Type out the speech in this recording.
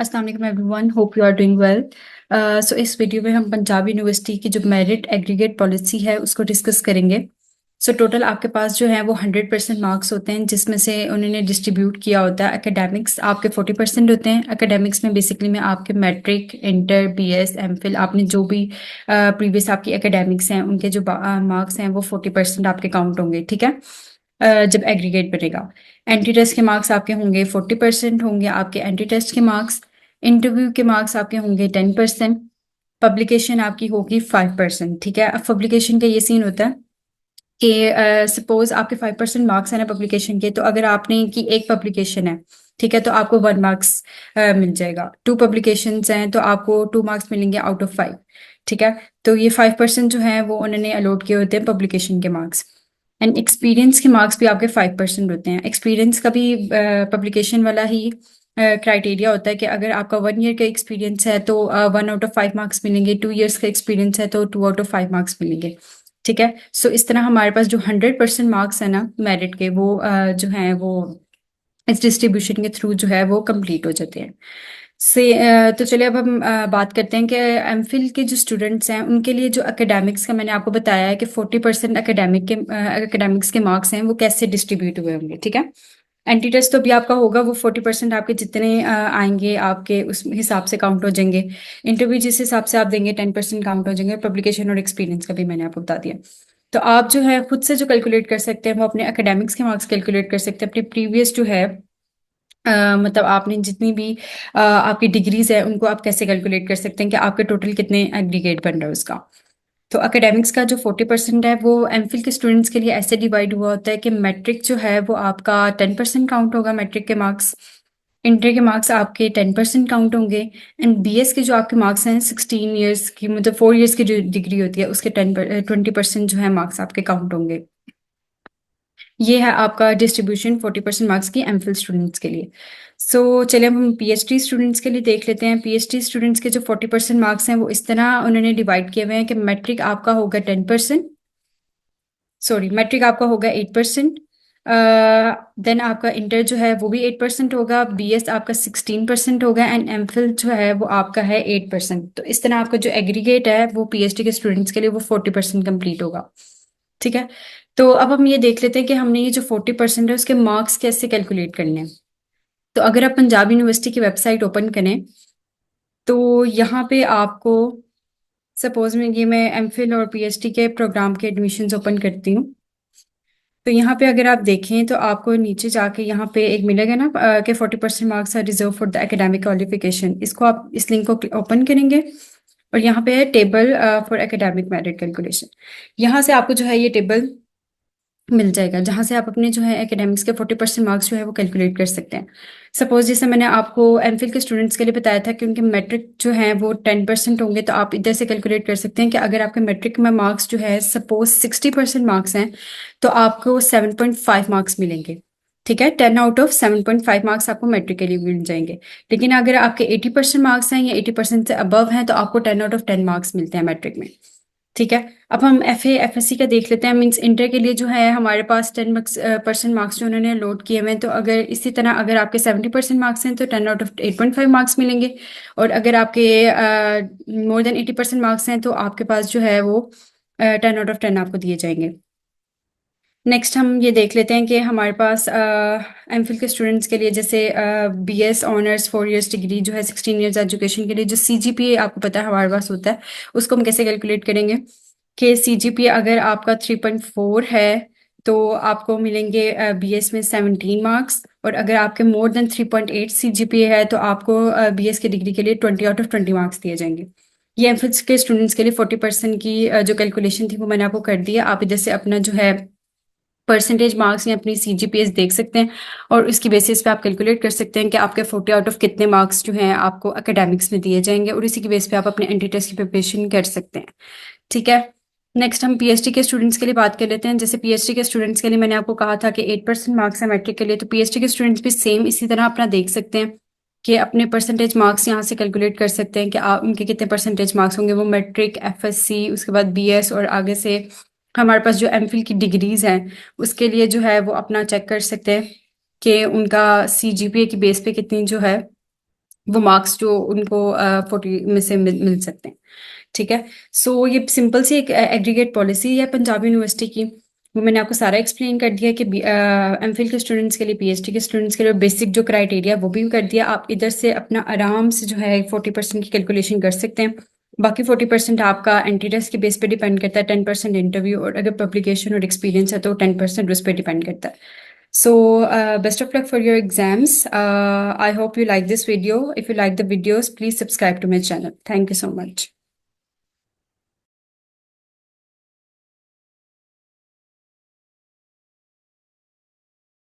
अस्सलाम वालेकुम everyone, hope you are doing well. So इस वीडियो में हम पंजाब यूनिवर्सिटी की जो मेरिट एग्रीगेट पॉलिसी है उसको डिस्कस करेंगे। सो टोटल आपके पास जो है वो 100% मार्क्स होते हैं, जिसमें से उन्होंने डिस्ट्रीब्यूट किया होता है। एकेडमिक्स आपके 40% होते हैं। एकेडमिक्स में बेसिकली में आपके मैट्रिक, इंटर, बीएस, एमफिल, आपने जो भी प्रीवियस आपकी एकेडमिक्स हैं उनके जो मार्क्स हैं वो 40% आपके काउंट होंगे, ठीक है। जब एग्रीगेट बनेगा, एंटी टेस्ट के मार्क्स आपके होंगे 40% होंगे आपके एंटी टेस्ट के मार्क्स। इंटरव्यू के मार्क्स आपके होंगे 10%। पब्लिकेशन आपकी होगी 5%, ठीक है। अब पब्लिकेशन का ये सीन होता है कि सपोज आपके 5% मार्क्स है ना पब्लिकेशन के, तो अगर आपने की एक पब्लिकेशन है, ठीक है, तो आपको 1 मार्क्स मिल जाएगा। 2 पब्लिकेशंस हैं तो आपको 2 मार्क्स मिलेंगे आउट ऑफ 5, ठीक है। तो ये 5% जो है वो उन्होंने अलॉट किए होते हैं पब्लिकेशन के मार्क्स। एंड एक्सपीरियंस के मार्क्स भी आपके 5% होते हैं। एक्सपीरियंस का भी पब्लिकेशन वाला ही क्राइटेरिया होता है कि अगर आपका 1 ईयर का एक्सपीरियंस है तो 1 आउट ऑफ 5 मार्क्स मिलेंगे। 2 ईयर्स का एक्सपीरियंस है तो 2 आउट ऑफ 5 मार्क्स मिलेंगे, ठीक है। सो इस तरह हमारे पास जो 100% मार्क्स है ना मेरिट के, वो जो है वो इस डिस्ट्रीब्यूशन के थ्रू जो है वो कंप्लीट हो जाते हैं। तो चलिए अब हम बात करते हैं कि एमफिल के जो स्टूडेंट्स हैं उनके लिए जो एकेडमिक्स का मैंने आपको बताया है कि 40% एकेडमिक्स के मार्क्स हैं वो कैसे डिस्ट्रीब्यूट हुए होंगे, ठीक है। एंटी टेस्ट तो भी आपका होगा, वो 40% आपके जितने आएंगे आपके उस हिसाब से काउंट हो जाएंगे। इंटरव्यू जिस हिसाब से आप देंगे 10% काउंट हो जाएंगे। पब्लिकेशन और एक्सपीरियंस का भी मैंने आपको बता दिया। तो आप जो है खुद से जो कैलकुलेट कर सकते हैं वो अपने एकेडमिक्स के मार्क्स कैलकुलेट कर सकते हैं। अपनी प्रीवियस जो है मतलब आपने जितनी भी आपकी डिग्रीज है उनको आप कैसे कैलकुलेट कर सकते हैं कि आपके टोटल कितने एग्रीगेट बन रहा है उसका। तो एकेडमिक्स का जो 40% है वो एमफिल के स्टूडेंट्स के लिए ऐसे डिवाइड हुआ होता है कि मैट्रिक जो है वो आपका 10% काउंट होगा, मैट्रिक के मार्क्स। इंटर के मार्क्स आपके 10% काउंट होंगे। एंड बीएस के जो आपके मार्क्स हैं 16 ईयर्स की, मतलब 4 ईयर्स की जो डिग्री होती है उसके 20% जो है मार्क्स आपके काउंट होंगे। ये है आपका डिस्ट्रीब्यूशन 40% मार्क्स की एमफिल स्टूडेंट्स के लिए। चलिए अब हम पीएचडी स्टूडेंट्स के लिए देख लेते हैं। पीएचडी स्टूडेंट्स के जो 40% मार्क्स हैं वो इस तरह उन्होंने डिवाइड किए हुए हैं कि मैट्रिक आपका होगा 10%, सॉरी मैट्रिक आपका होगा 8%। देन आपका इंटर जो है वो भी 8% होगा। बीएस आपका 16% होगा एंड एमफिल जो है वो आपका है 8%। तो इस तरह आपका जो एग्रीगेट है वो पीएचडी के स्टूडेंट्स के लिए वो 40% कंप्लीट होगा, ठीक है। तो अब हम ये देख लेते हैं कि हमने ये जो 40% है उसके मार्क्स कैसे कैलकुलेट करने हैं। तो अगर आप पंजाब यूनिवर्सिटी की वेबसाइट ओपन करें तो यहाँ पे आपको सपोज में ये मैं एमफिल और पीएचडी के प्रोग्राम के एडमिशन्स ओपन करती हूँ। तो यहाँ पे अगर आप देखें तो आपको नीचे जाके यहाँ पे एक मिलेगा ना कि 40% marks are reserve for the academic qualification. इसको आप इस लिंक को ओपन करेंगे और यहाँ पे है table for academic merit calculation. यहाँ से आपको जो है ये टेबल मिल जाएगा जहां से आप अपने जो है एकेडमिक्स के 40% मार्क्स जो है वो कैलकुलेट कर सकते हैं। सपोज जैसे मैंने आपको एमफिल के स्टूडेंट्स के लिए बताया था कि उनके मैट्रिक जो है वो 10% होंगे, तो आप इधर से कैलकुलेट कर सकते हैं कि अगर आपके मैट्रिक में मार्क्स जो है सपोज 60% मार्क्स हैं तो आपको 7.5 मार्क्स मिलेंगे, ठीक है। 10 आउट ऑफ 7.5 मार्क्स आपको मैट्रिक के लिए मिल जाएंगे। लेकिन अगर आपके 80% मार्क्स हैं या 80% से अबव हैं तो आपको 10 आउट ऑफ 10 मार्क्स मिलते हैं मैट्रिक में, ठीक है। अब हम एफ एस सी का देख लेते हैं। मींस इंटर के लिए जो है हमारे पास 10% मार्क्स जो उन्होंने लोड किए हुए हैं। तो अगर इसी तरह अगर आपके 70% मार्क्स हैं तो 10 आउट ऑफ 8.5 मार्क्स मिलेंगे। और अगर आपके मोर देन 80% मार्क्स हैं तो आपके पास जो है वो 10 आउट ऑफ 10 आपको दिए जाएंगे। नेक्स्ट हम ये देख लेते हैं कि हमारे पास एमफिल के स्टूडेंट्स के लिए जैसे बीएस ऑनर्स 4 इयर्स डिग्री जो है 16 इयर्स एजुकेशन के लिए जो सीजीपीए आपको पता है हमारे पास होता है, उसको हम कैसे कैलकुलेट करेंगे कि सीजीपीए अगर आपका 3.4 है तो आपको मिलेंगे बीएस में 17 मार्क्स। और अगर आपके मोर देन 3.8 सीजीपीए है तो आपको बीएस की डिग्री के लिए 20 आउट ऑफ 20 मार्क्स दिए जाएंगे। ये एमफिल के स्टूडेंट्स के लिए 40% की जो कैलकुलेशन थी वो मैंने आपको कर दिया। आप इधर से अपना जो है परसेंटेज मार्क्स या अपनी सीजीपीएस देख सकते हैं और इसकी बेसिस पे आप कैलकुलेट कर सकते हैं कि आपके 40 आउट ऑफ कितने मार्क्स जो हैं आपको एकेडमिक्स में दिए जाएंगे और इसी की बेस पे आप अपने एंट्री टेस्ट की प्रिपरेशन कर सकते हैं, ठीक है। नेक्स्ट हम पीएचडी के स्टूडेंट्स के लिए बात कर लेते हैं। जैसे पीएचडी के स्टूडेंट्स के लिए मैंने आपको कहा था कि 8% मार्क्स है मैट्रिक के लिए, तो पीएचडी के स्टूडेंट्स भी सेम इसी तरह अपना देख सकते हैं कि अपने परसेंटेज मार्क्स यहाँ से कैलकुलेट कर सकते हैं कि आप उनके कितने परसेंटेज मार्क्स होंगे। वो मैट्रिक, एफएससी, उसके बाद बीएस और आगे से हमारे पास जो एमफिल की डिग्रीज हैं उसके लिए जो है वो अपना चेक कर सकते हैं कि उनका सीजीपीए की बेस पे कितनी जो है वो मार्क्स जो उनको 40 में से मिल सकते हैं। ठीक है। सो ये सिंपल सी एक एग्रीगेट पॉलिसी है पंजाब यूनिवर्सिटी की। वो मैंने आपको सारा एक्सप्लेन कर दिया कि एमफिल के स्टूडेंट्स के लिए, पीएचडी के स्टूडेंट्स के लिए बेसिक जो क्राइटेरिया वो भी कर दिया। आप इधर से अपना आराम से जो है 40% की कैलकुलेशन कर सकते हैं। बाकी 40% आपका एंट्री टेस्ट के बेस पे डिपेंड करता है, 10% इंटरव्यू, और अगर पब्लिकेशन और एक्सपीरियंस है तो 10% उस पर डिपेंड करता है। So, best of luck for your exams. I hope you like this video. If you like the videos, please subscribe to my channel. Thank you so much.